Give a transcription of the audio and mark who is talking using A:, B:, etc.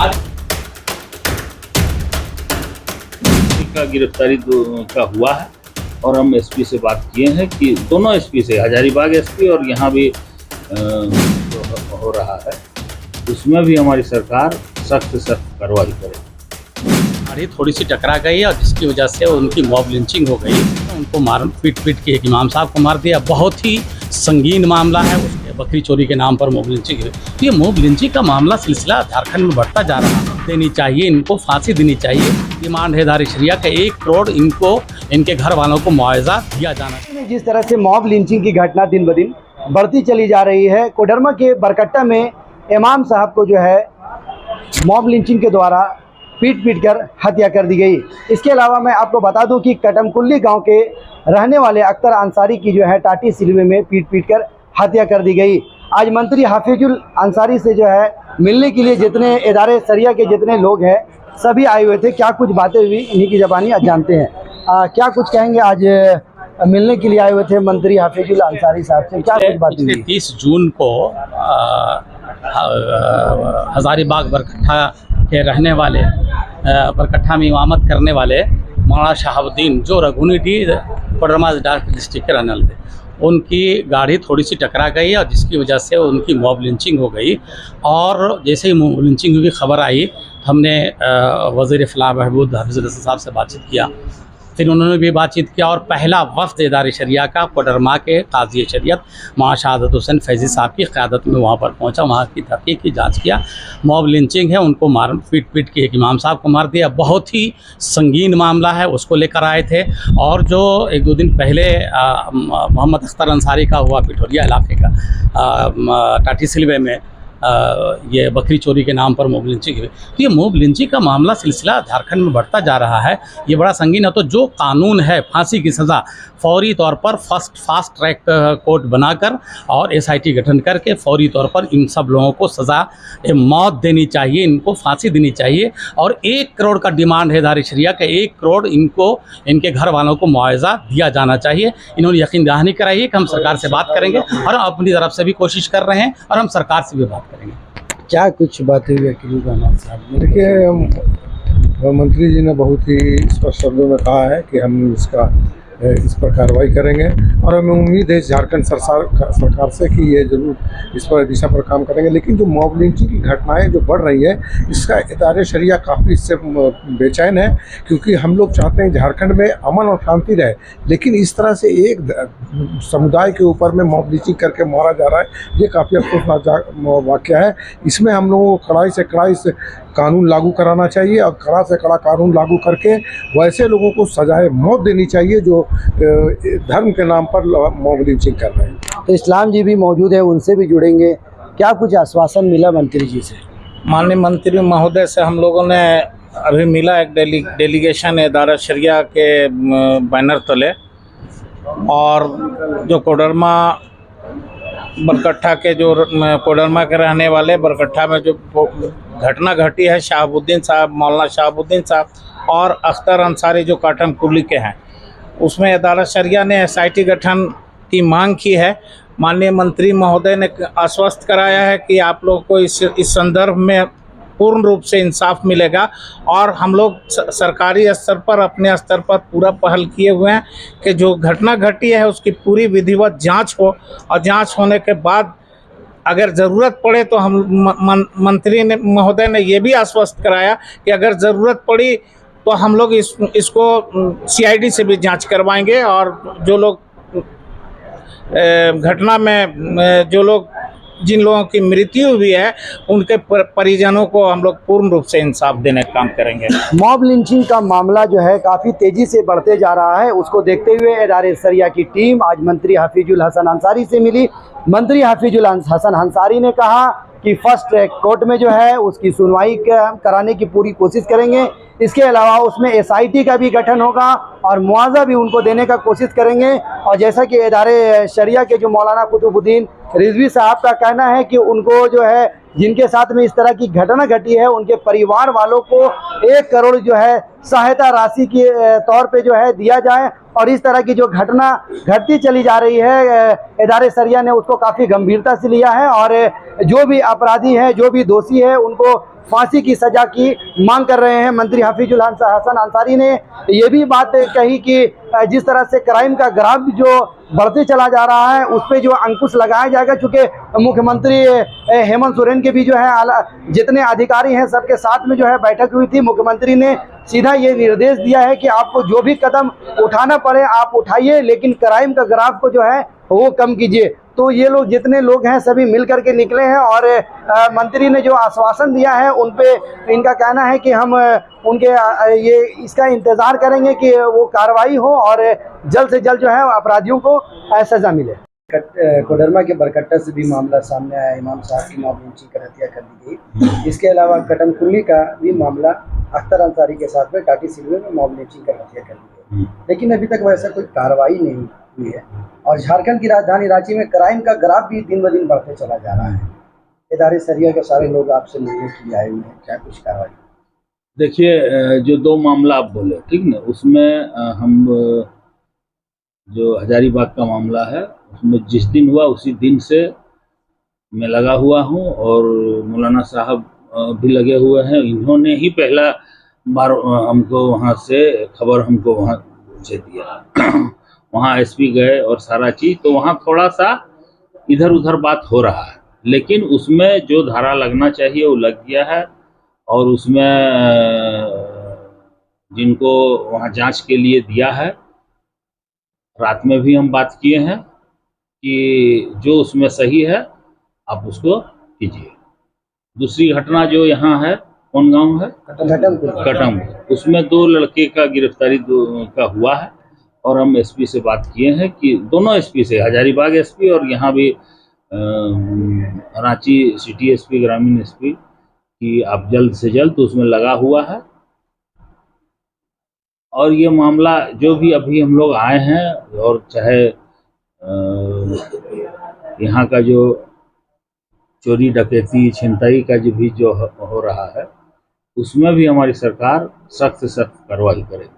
A: आज का गिरफ्तारी का हुआ है और हम एसपी से बात किए हैं कि दोनों एसपी से, हजारीबाग एसपी और यहाँ भी जो हो रहा है उसमें भी हमारी सरकार सख्त से सख्त कार्रवाई करे।
B: गाड़ी थोड़ी सी टकरा गई और जिसकी वजह से उनकी मॉब लिंचिंग हो गई। उनको मार पीट के एक इमाम साहब को मार दिया। बहुत ही संगीन मामला है। उसके बकरी चोरी के नाम पर मॉब लिंचिंग है। ये मॉब लिंचिंग का मामला सिलसिला झारखंड में बढ़ता जा रहा है। देनी चाहिए, इनको फांसी देनी चाहिए। डिमांड है दार शरिया का 1 करोड़ इनको, इनके घर वालों को मुआवजा दिया जाना चाहिए।
C: जिस तरह से मॉब लिंचिंग की घटना दिन ब दिन बढ़ती चली जा रही है, कोडरमा के बरकट्टा में इमाम साहब को जो है मॉब लिंचिंग के द्वारा पीट कर हत्या कर दी गई। इसके अलावा मैं आपको बता दूं कि कटमकुल्ली गांव के रहने वाले अख्तर अंसारी की जो है टाटी सिलवे में पीट कर हत्या कर दी गई। आज मंत्री हाफिजुल अंसारी से जो है मिलने के लिए जितने इदारे सरिया के जितने लोग हैं सभी आए हुए थे। क्या कुछ बातें हुई इन्हीं की ज़बानी आज जानते हैं। क्या कुछ कहेंगे? आज मिलने के लिए आए हुए थे मंत्री हाफिजुल अंसारी साहब से, क्या कुछ बातें हुई?
B: 30 जून को हजारीबाग बरकट्ठा के रहने वाले, बरकट्ठा में इमामत करने वाले मौलाना शहाबुद्दीन जो रघुनीडी कोडरमा डिस्ट्रिक्ट के रहने वाले थे, उनकी गाड़ी थोड़ी सी टकरा गई और जिसकी वजह से उनकी मॉब लिंचिंग हो गई। और जैसे ही मॉब लिंचिंग की खबर आई, हमने वज़ीर फ़लाह बहबूद हाफिज़ुल हसन साहब से बातचीत किया। फिर उन्होंने भी बातचीत किया और पहला वफ़द इदारे शरिया का कोडरमा के काजी शरीयत मौलाना शहादत हुसैन फैज़ी साहब की क़यादत में वहाँ पर पहुँचा। वहाँ की तहक़ीक़ की जाँच किया। मॉब लिंचिंग है, उनको मार पीट के एक इमाम साहब को मार दिया। बहुत ही संगीन मामला है, उसको लेकर आए थे। और जो 1-2 दिन पहले मोहम्मद अख्तर अंसारी का हुआ पिठोरिया इलाके का टाटी सिलवे में ये बकरी चोरी के नाम पर मॉब लिंचिंग हुई। तो ये मॉब लिंचिंग का मामला सिलसिला झारखंड में बढ़ता जा रहा है। ये बड़ा संगीन है। तो जो कानून है फांसी की सज़ा फौरी तौर पर फास्ट ट्रैक कोर्ट बनाकर और SIT गठन करके फौरी तौर पर इन सब लोगों को सज़ा मौत देनी चाहिए, इनको फांसी देनी चाहिए। और 1 करोड़ का डिमांड है दार शरिया का, 1 करोड़ इनको, इनके घर वालों को मुआवजा दिया जाना चाहिए। इन्होंने यकीन दहानी कराई है कि हम सरकार से बात करेंगे और हम अपनी तरफ से भी कोशिश कर रहे हैं और हम सरकार से भी बात करेंगे।
C: क्या कुछ बातें हुई वकील रहमान साहब?
D: देखिए, मंत्री जी ने बहुत ही स्पष्ट शब्दों में कहा है कि हम इस पर कार्रवाई करेंगे और हमें उम्मीद है झारखंड सरकार से कि ये जरूर इस पर दिशा पर काम करेंगे। लेकिन जो मॉब लिंचिंग की घटनाएं जो बढ़ रही है, इसका इदारे शरिया काफ़ी इससे बेचैन है, क्योंकि हम लोग चाहते हैं झारखंड में अमन और शांति रहे। लेकिन इस तरह से एक समुदाय के ऊपर में मॉब लिंचिंग करके मारा जा रहा है, ये काफ़ी अफसोसनाक वाक़या है। इसमें हम लोगों को कड़ाई से कानून लागू कराना चाहिए और कड़ा से कड़ा कानून लागू करके वैसे लोगों को सजाए मौत देनी चाहिए जो धर्म के नाम पर मॉब लिंचिंग कर रहे हैं।
C: तो इस्लाम जी भी मौजूद है, उनसे भी जुड़ेंगे। क्या कुछ आश्वासन मिला मंत्री जी से?
E: माननीय मंत्री महोदय से हम लोगों ने अभी मिला एक डेलीगेशन इदारा शरिया के बैनर तले, और जो कोडरमा बरकट्ठा के जो कोडरमा के रहने वाले बरकट्ठा में जो घटना घटी है, शहाबुद्दीन साहब, मौलाना शहाबुद्दीन साहब और अख्तर अंसारी जो काटमकुल्ली के हैं, उसमें अदालत शरिया ने SIT गठन की मांग की है। माननीय मंत्री महोदय ने आश्वस्त कराया है कि आप लोगों को इस संदर्भ में पूर्ण रूप से इंसाफ मिलेगा। और हम लोग सरकारी स्तर पर, अपने स्तर पर पूरा पहल किए हुए हैं कि जो घटना घटी है उसकी पूरी विधिवत जांच हो, और जांच होने के बाद अगर ज़रूरत पड़े तो हम मंत्री ने महोदय ने ये भी आश्वस्त कराया कि अगर ज़रूरत पड़ी तो हम लोग इसको CID से भी जांच करवाएंगे। और जो लोग घटना में जिन लोगों की मृत्यु हुई है, उनके परिजनों को हम लोग पूर्ण रूप से इंसाफ देने का काम करेंगे।
C: मॉब लिंचिंग का मामला जो है काफ़ी तेज़ी से बढ़ते जा रहा है। उसको देखते हुए इदारे सरिया की टीम आज मंत्री हाफिजुल हसन अंसारी से मिली। मंत्री हाफिजुल हसन अंसारी ने कहा कि फर्स्ट ट्रैक कोर्ट में जो है उसकी सुनवाई कराने की पूरी कोशिश करेंगे। इसके अलावा उसमें SIT का भी गठन होगा और मुआवजा भी उनको देने का कोशिश करेंगे। और जैसा कि इदारे शरिया के जो मौलाना कुतुबुद्दीन रिजवी साहब का कहना है कि उनको जो है जिनके साथ में इस तरह की घटना घटी है, उनके परिवार वालों को 1 करोड़ जो है सहायता राशि के तौर पे जो है दिया जाए। और इस तरह की जो घटना घटती चली जा रही है, इदारे सरिया ने उसको काफ़ी गंभीरता से लिया है और जो भी अपराधी हैं, जो भी दोषी है, उनको फांसी की सजा की मांग कर रहे हैं। मंत्री हफीजुल हसन अंसारी ने ये भी बात कही कि जिस तरह से क्राइम का ग्राफ जो बढ़ते चला जा रहा है उस पर जो अंकुश लगाया जाएगा, चूँकि मुख्यमंत्री हेमंत सोरेन के भी जो है जितने अधिकारी हैं सबके साथ में जो है बैठक हुई थी। मुख्यमंत्री ने सीधा ये निर्देश दिया है कि आपको जो भी कदम उठाना पड़े आप उठाइए, लेकिन क्राइम का ग्राफ को जो है वो कम कीजिए। तो ये लोग जितने लोग हैं सभी मिल करके निकले हैं और मंत्री ने जो आश्वासन दिया है उन पे इनका कहना है कि हम उनके ये इसका इंतज़ार करेंगे कि वो कार्रवाई हो और जल्द से जल्द जो है अपराधियों को सजा मिले। कोडरमा के बरकट्टा से भी मामला सामने आया, इमाम साहब की मॉब लिंचिंग कर हत्या कर दी गई। इसके अलावा कटमकुल्ली का भी मामला अख्तर अंसारी के साथ में टाटी सिलवे में मॉब लिंचिंग कर हत्या कर दी गई, लेकिन अभी तक वैसा कोई कार्रवाई नहीं हुई है। और झारखंड की राजधानी रांची में क्राइम का ग्राफ भी दिन ब दिन बढ़ते चला जा रहा है। इदारे सरिया के सारे लोग आपसे मिलने के लिए आए हुए हैं, क्या कुछ कार्रवाई?
A: देखिए, जो दो मामला आप बोले ठीक ना, उसमें हम जो हजारीबाग का मामला है उसमें जिस दिन हुआ उसी दिन से मैं लगा हुआ हूँ और मौलाना साहब भी लगे हुए हैं। इन्होंने ही पहला बार हमको वहाँ से खबर हमको वहाँ से दिया। वहाँ एसपी गए और सारा चीज़, तो वहाँ थोड़ा सा इधर उधर बात हो रहा है, लेकिन उसमें जो धारा लगना चाहिए वो लग गया है। और उसमें जिनको वहाँ जांच के लिए दिया है, रात में भी हम बात किए हैं कि जो उसमें सही है आप उसको कीजिए। दूसरी घटना जो यहाँ है, कौन गांव है? कटम। उसमें 2 लड़के का गिरफ्तारी का हुआ है और हम एसपी से बात किए हैं कि दोनों एसपी से, हजारीबाग एसपी और यहाँ भी रांची सिटी एसपी, ग्रामीण एसपी, कि आप जल्द से जल्द तो उसमें लगा हुआ है। और ये मामला जो भी अभी हम लोग आए हैं, और चाहे यहाँ का जो चोरी डकैती छिनताई का जो भी जो हो रहा है, उसमें भी हमारी सरकार सख्त से सख्त कार्रवाई करेगी।